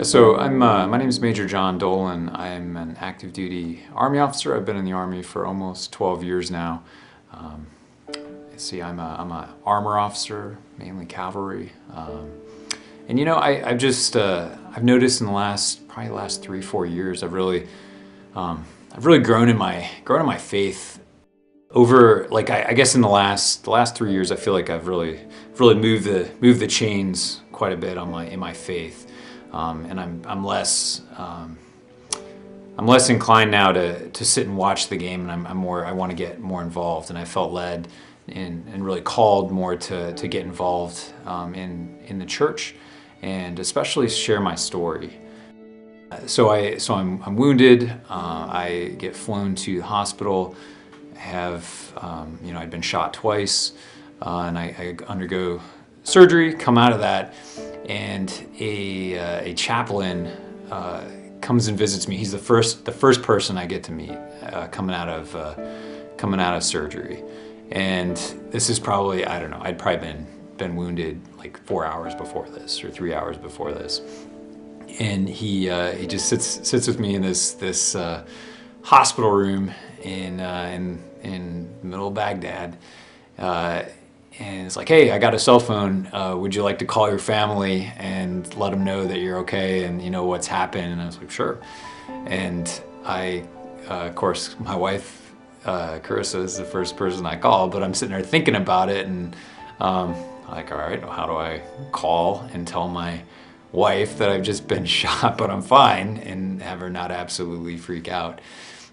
So my name is Major John Dolan. I'm an active duty Army officer. I've been in the Army for almost 12 years now. Um, I'm a armor officer, mainly cavalry. And you know, I've noticed in the last 3-4 years, I've really grown in my faith over, like, I guess in the last 3 years. I feel like I've really moved the chains quite a bit in my faith. And I'm less inclined now to sit and watch the game, and I want to get more involved, and I felt led and really called more to get involved in the church, and especially share my story. So I'm wounded. I get flown to the hospital. I'd been shot twice, and I undergo surgery, come out of that, and a chaplain comes and visits me. He's the first person I get to meet coming out of surgery. And this is probably, I don't know, I'd probably been wounded like 4 hours before this, or 3 hours before this. And he just sits with me in this hospital room in the middle of Baghdad. And it's like, hey, I got a cell phone. Would you like to call your family and let them know that you're okay and you know what's happened? And I was like, sure. And of course, my wife, Carissa, is the first person I call, but I'm sitting there thinking about it, and like, all right, how do I call and tell my wife that I've just been shot, but I'm fine, and have her not absolutely freak out?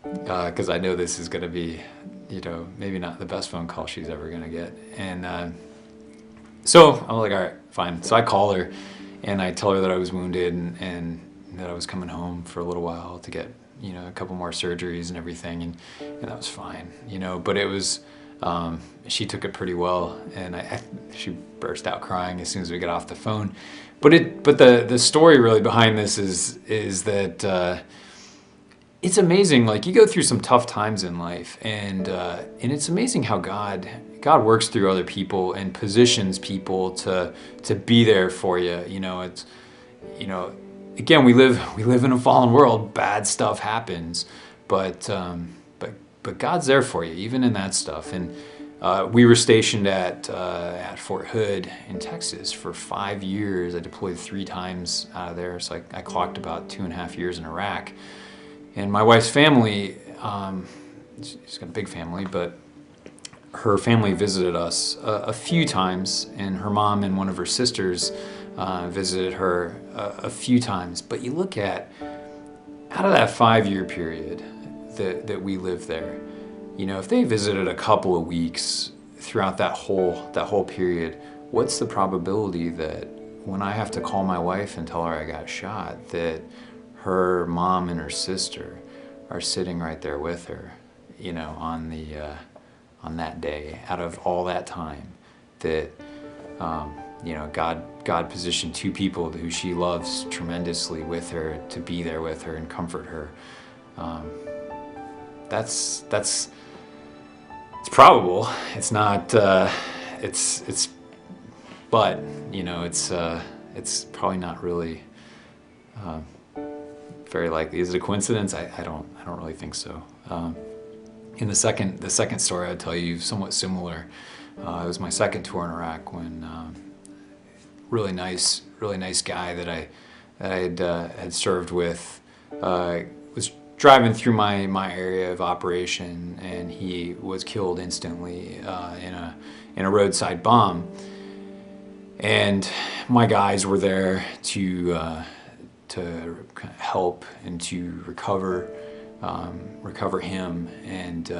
Because I know this is going to be, maybe not the best phone call she's ever going to get. And so I'm like, all right, fine. So I call her and I tell her that I was wounded and that I was coming home for a little while to get, a couple more surgeries and everything. And that was fine, but it was, she took it pretty well, and she burst out crying as soon as we got off the phone. But the story really behind this is that, it's amazing. Like, you go through some tough times in life, and it's amazing how God works through other people and positions people to be there for you. Again, we live in a fallen world. Bad stuff happens, but God's there for you even in that stuff. And we were stationed at Fort Hood in Texas for 5 years. I deployed 3 times out of there, so I clocked about 2.5 years in Iraq. And my wife's family, she's got a big family, but her family visited us a few times, and her mom and one of her sisters visited her a few times. But you look at, out of that 5-year period that we lived there, if they visited a couple of weeks throughout that whole period, what's the probability that when I have to call my wife and tell her I got shot, that her mom and her sister are sitting right there with her, on that day, out of all that time, that God positioned 2 people who she loves tremendously with her to be there with her and comfort her. It's probable. It's not. But it's probably not really very likely. Is it a coincidence? I don't really think so. In the second story I'd tell you, somewhat similar. It was my second tour in Iraq when really nice guy that I had served with was driving through my area of operation, and he was killed instantly in a roadside bomb. And my guys were there to help and to recover him and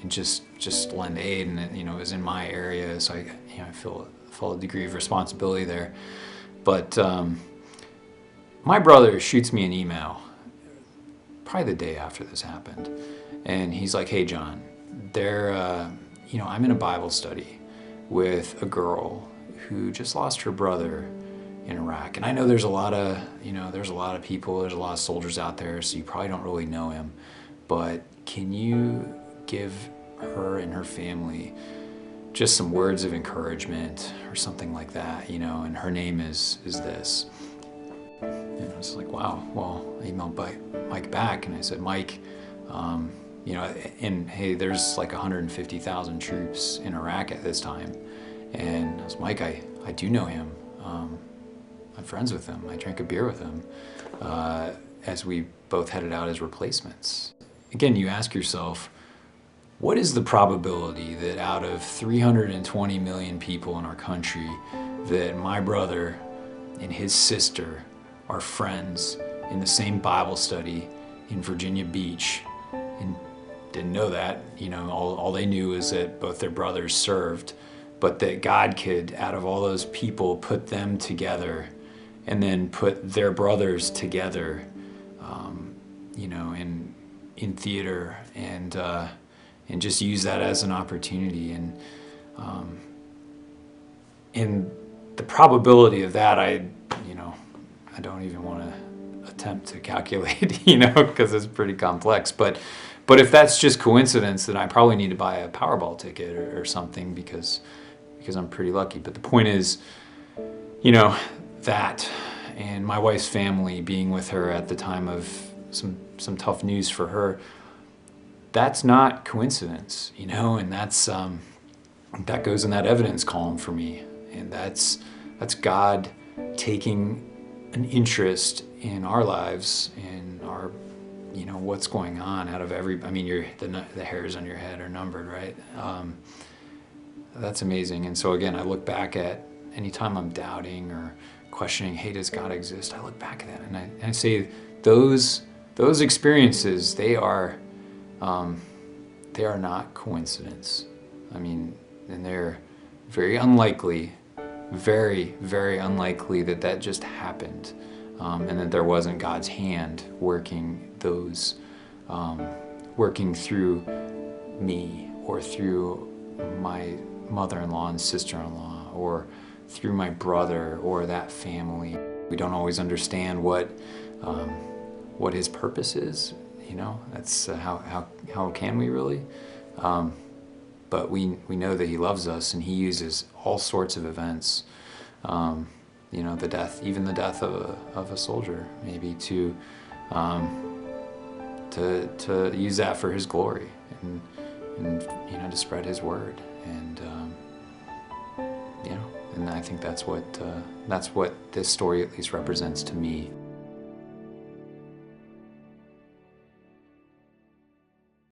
just lend aid. And it was in my area, so I feel a degree of responsibility there. But my brother shoots me an email probably the day after this happened, and he's like, "Hey John, I'm in a Bible study with a girl who just lost her brother in Iraq, and I know there's a lot of people, there's a lot of soldiers out there, so you probably don't really know him, but can you give her and her family just some words of encouragement or something like that, and her name is this." was like, wow. Well, I emailed Mike back and I said, Mike, you know, and hey, there's like 150,000 troops in Iraq at this time. And I was, Mike, I do know him. I'm friends with him. I drank a beer with him as we both headed out as replacements. Again, you ask yourself, what is the probability that out of 320 million people in our country, that my brother and his sister are friends in the same Bible study in Virginia Beach, and didn't know that, you know, all they knew is that both their brothers served, but that God could, out of all those people, put them together and then put their brothers together, you know, in theater, and just use that as an opportunity. And the probability of that, I don't even want to attempt to calculate, you know, because it's pretty complex. But if that's just coincidence, then I probably need to buy a Powerball ticket or something, because I'm pretty lucky. But the point is, you know, that, and my wife's family, being with her at the time of some tough news for her, that's not coincidence, you know, and that's that goes in that evidence column for me, and that's God taking an interest in our lives, in our, you know, what's going on out of every. I mean, the hairs on your head are numbered, right? That's amazing. And so again, I look back at anytime I'm doubting or questioning, hey, does God exist? I look back at that and I say those experiences, they are not coincidence. I mean, and they're very unlikely, very, very unlikely that just happened, and that there wasn't God's hand working those, working through me, or through my mother-in-law and sister-in-law, or through my brother or that family. We don't always understand what his purpose is, you know. That's how can we really? But we know that he loves us, and he uses all sorts of events, you know, even the death of a soldier, maybe to use that for his glory, and you know, to spread his word, and you know, and I think that's what this story at least represents to me.